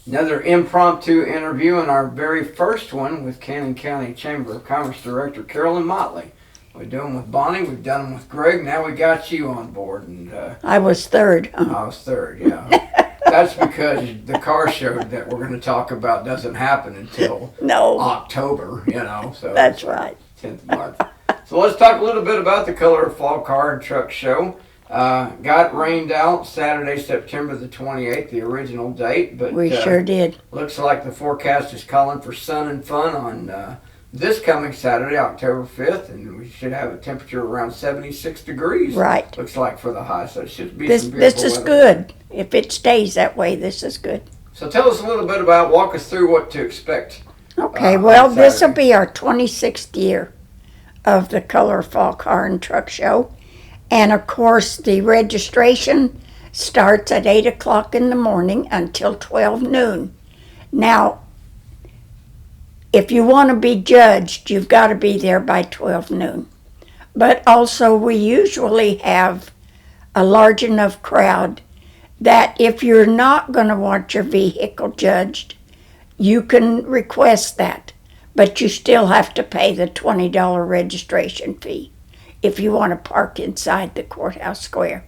Another impromptu interview, and our very first one with Cannon County Chamber of Commerce Director Carolyn Motley. We do them with Bonnie, we've done them with Greg, now we got you on board. And I was third. I was third, yeah. That's because the car show that we're going to talk about doesn't happen until October, So that's right. 10th month. So let's talk a little bit about the Color of Fall Car and Truck Show. Got rained out Saturday, September the 28th, the original date. But we sure did. Looks like the forecast is calling for sun and fun on this coming Saturday, October 5th, and we should have a temperature around 76 degrees. Right. Looks like for the high, so it should be this some beautiful This is weather. good. If it stays that way, this is good. So tell us a little bit about, walk us through what to expect. Okay, well, this will be our 26th year of the Color Fall Car and Truck Show. And of course, the registration starts at 8 o'clock in the morning until 12 noon. Now, if you want to be judged, you've got to be there by 12 noon. But also, we usually have a large enough crowd that if you're not going to want your vehicle judged, you can request that. But you still have to pay the $20 registration fee if you want to park inside the courthouse square.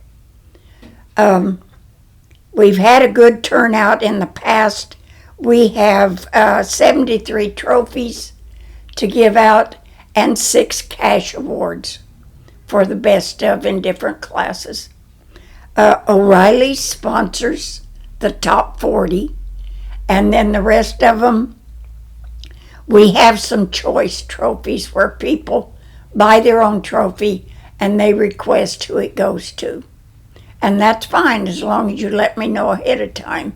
We've had a good turnout in the past. We have 73 trophies to give out and 6 cash awards for the best of in different classes. O'Reilly sponsors the top 40, and then the rest of them, we have some choice trophies where people buy their own trophy and they request who it goes to. And that's fine as long as you let me know ahead of time.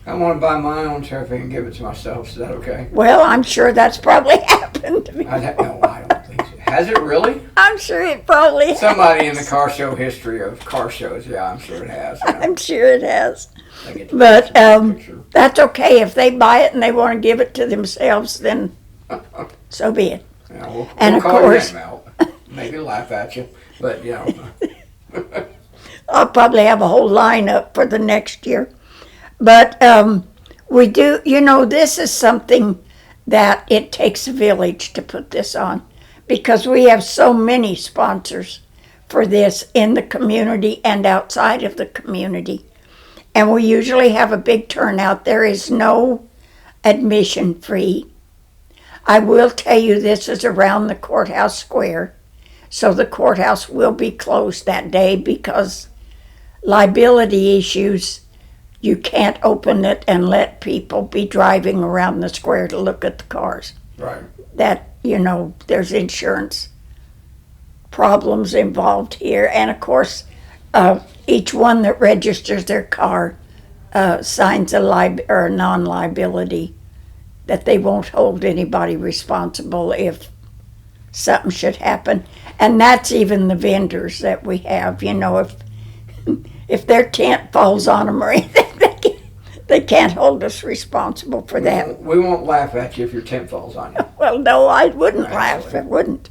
I want to buy my own trophy and give it to myself. Is that okay? Well, I'm sure that's probably happened to me. No, I don't think so. Has it really? I'm sure it probably has. Somebody in the car show history of car shows, yeah, I'm sure it has. I'm sure it has. But that's okay. If they buy it and they want to give it to themselves, then so be it. Yeah, we'll And of call course- them out. Maybe laugh at you, but I'll probably have a whole lineup for the next year. But we do, this is something that it takes a village to put this on, because we have so many sponsors for this in the community and outside of the community. And we usually have a big turnout. There is no admission fee. I will tell you, this is around the courthouse square, so the courthouse will be closed that day because liability issues. You can't open it and let people be driving around the square to look at the cars. right. That, there's insurance problems involved here. And of course, each one that registers their car signs a non-liability that they won't hold anybody responsible if something should happen. And that's even the vendors that we have. If their tent falls on them or anything, they can't hold us responsible for that. We won't laugh at you if your tent falls on you. Well, no, I wouldn't laugh. I wouldn't.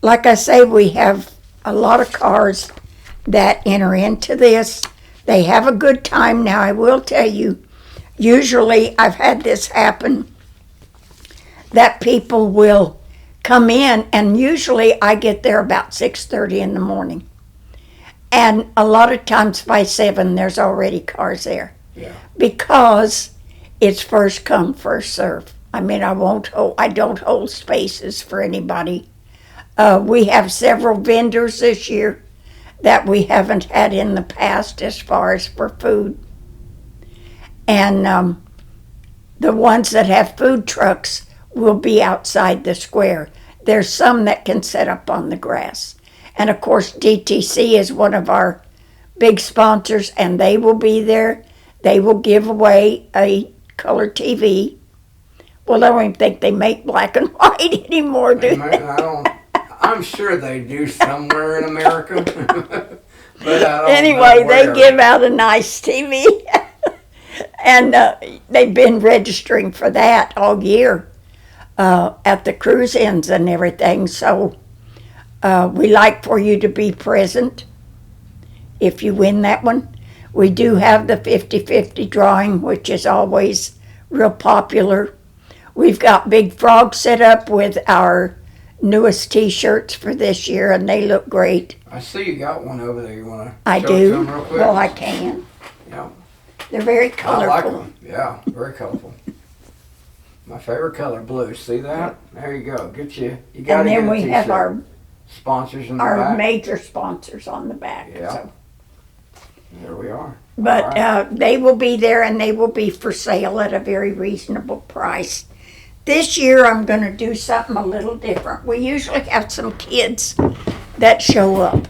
Like I say, we have a lot of cars that enter into this. They have a good time. Now, I will tell you, usually I've had this happen, that people will come in, and usually I get there about 6:30 in the morning. And a lot of times by 7, there's already cars there. Yeah. Because it's first come, first serve. I mean, I don't hold spaces for anybody. We have several vendors this year that we haven't had in the past as far as for food. And the ones that have food trucks will be outside the square. There's some that can set up on the grass. And of course, DTC is one of our big sponsors, and they will be there. They will give away a color TV. Well, I don't even think they make black and white anymore, do they? I'm sure they do somewhere in America. But I don't Anyway, know they where. give out a nice TV. And they've been registering for that all year at the cruise-ins and everything. So we like for you to be present if you win that one. We do have the 50-50 drawing, which is always real popular. We've got Big Frog set up with our newest T-shirts for this year, and they look great. I see you got one over there. You want to I show do. it to them real quick? Well, I can. Yeah. They're very I colorful. like them. Yeah, very colorful. My favorite color, blue. See that? There you go. Get you. You got And to get then a we t-shirt. have our Sponsors in the back. major sponsors on the back. Yeah. So. There we are. But All right. they will be there, and they will be for sale at a very reasonable price. This year I'm going to do something a little different. We usually have some kids that show up.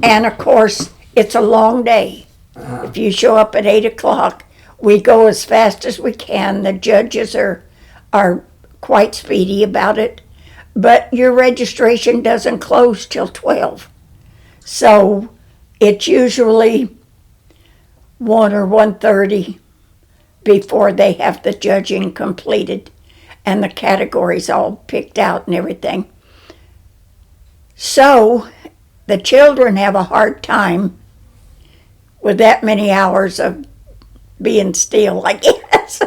And of course, it's a long day. Uh-huh. If you show up at 8 o'clock, we go as fast as we can. The judges are quite speedy about it. But your registration doesn't close till 12. So it's usually 1 or 1:30 before they have the judging completed and the categories all picked out and everything. So the children have a hard time with that many hours of being still, I guess.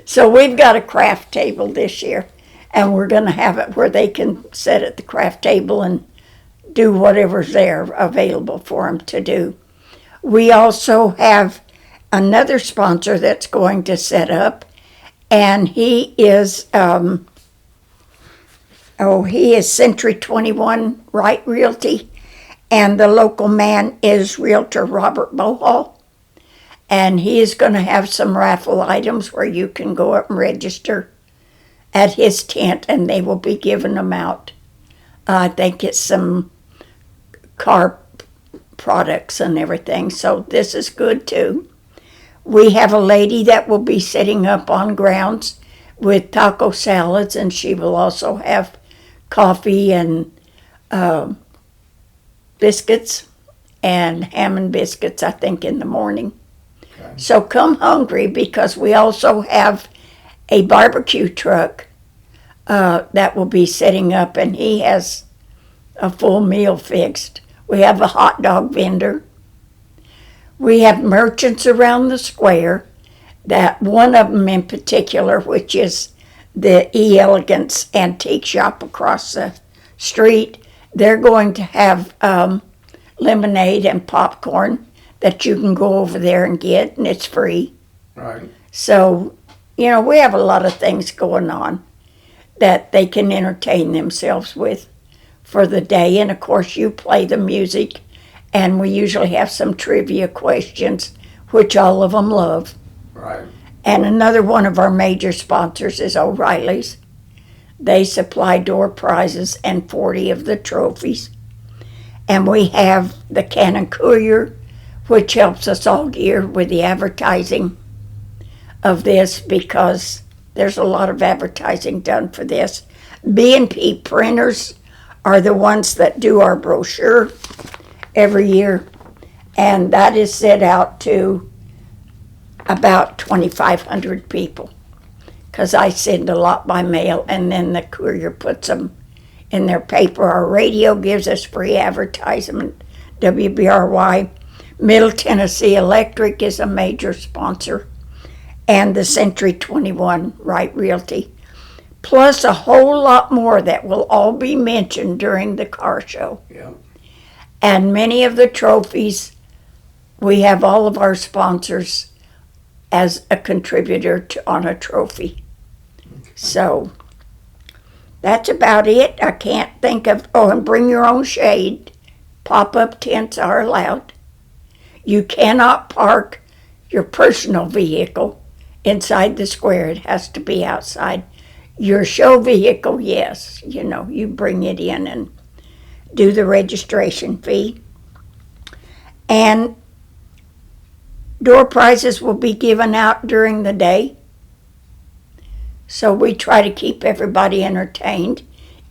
So we've got a craft table this year, and we're going to have it where they can sit at the craft table and do whatever's there available for them to do. We also have another sponsor that's going to set up, and he is Century 21 Right Realty, and the local man is Realtor Robert Bohall, and he is going to have some raffle items where you can go up and register at his tent, and they will be giving them out. I think it's some car products and everything, so this is good too. We have a lady that will be setting up on grounds with taco salads, and she will also have coffee and biscuits and ham and biscuits, I think, in the morning. Okay. So come hungry, because we also have a barbecue truck that will be setting up, and he has a full meal fixed. We have a hot dog vendor. We have merchants around the square, that one of them in particular, which is the E. Elegance Antique Shop across the street. They're going to have lemonade and popcorn that you can go over there and get, and it's free. Right. So, we have a lot of things going on that they can entertain themselves with for the day. And of course, you play the music, and we usually have some trivia questions, which all of them love. Right. And another one of our major sponsors is O'Reilly's. They supply door prizes and 40 of the trophies. And we have the Cannon Courier, which helps us all year with the advertising of this, because there's a lot of advertising done for this. B&P Printers are the ones that do our brochure every year, and that is sent out to about 2,500 people, because I send a lot by mail, and then the courier puts them in their paper. Our radio gives us free advertisement. WBRY. Middle Tennessee Electric is a major sponsor, and the Century 21 Right Realty, plus a whole lot more that will all be mentioned during the car show. Yeah. And many of the trophies, we have all of our sponsors as a contributor on a trophy. So that's about it. I can't think of, and bring your own shade. Pop-up tents are allowed. You cannot park your personal vehicle inside the square. It has to be outside. Your show vehicle, yes, you bring it in and do the registration fee. And door prizes will be given out during the day. So we try to keep everybody entertained.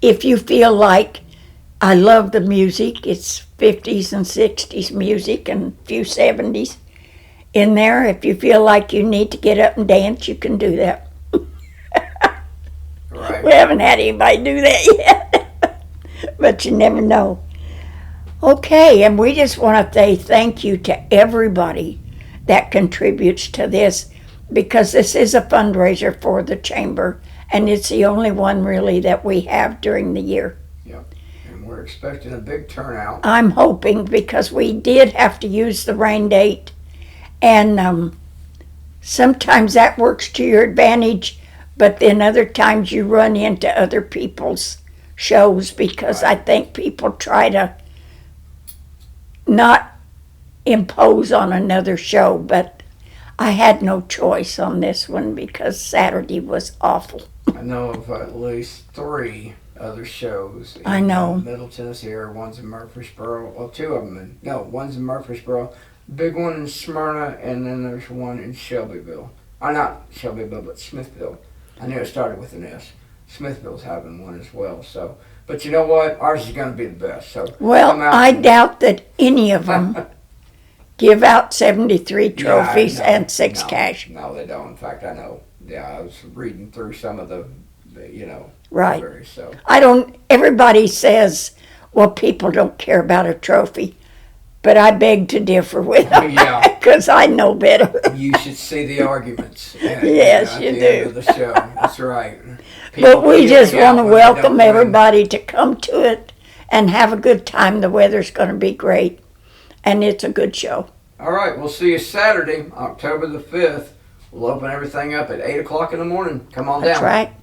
If you feel like, I love the music, it's 50s and 60s music and a few 70s in there. If you feel like you need to get up and dance, you can do that. Right. We haven't had anybody do that yet, but you never know. Okay, and we just want to say thank you to everybody that contributes to this, because this is a fundraiser for the chamber, and it's the only one really that we have during the year. And we're expecting a big turnout. I'm hoping, because we did have to use the rain date, and sometimes that works to your advantage, but then other times you run into other people's shows, because I think people try to not impose on another show, but I had no choice on this one because Saturday was awful. I know of at least 3 other shows. I know. Middle Tennessee, or one's in Murfreesboro. Well, 2 of them. One's in Murfreesboro. Big one in Smyrna, and then there's one in Shelbyville. Not Shelbyville, but Smithville. I knew it started with an S. Smithville's having one as well. So, but you know what? Ours is going to be the best. So, well, I doubt that any of them give out 73 trophies and 6 cash. No, they don't. In fact, I know. Yeah, I was reading through some of the right. libraries, so. Everybody says, well, people don't care about a trophy, but I beg to differ with them. Yeah. Because I know better. You should see the arguments. Yes, you at the do. end of the show. That's right. But we just want to welcome everybody to come to it and have a good time. The weather's going to be great, and it's a good show. All right, we'll see you Saturday, October the 5th. We'll open everything up at 8 o'clock in the morning. Come on down. That's right.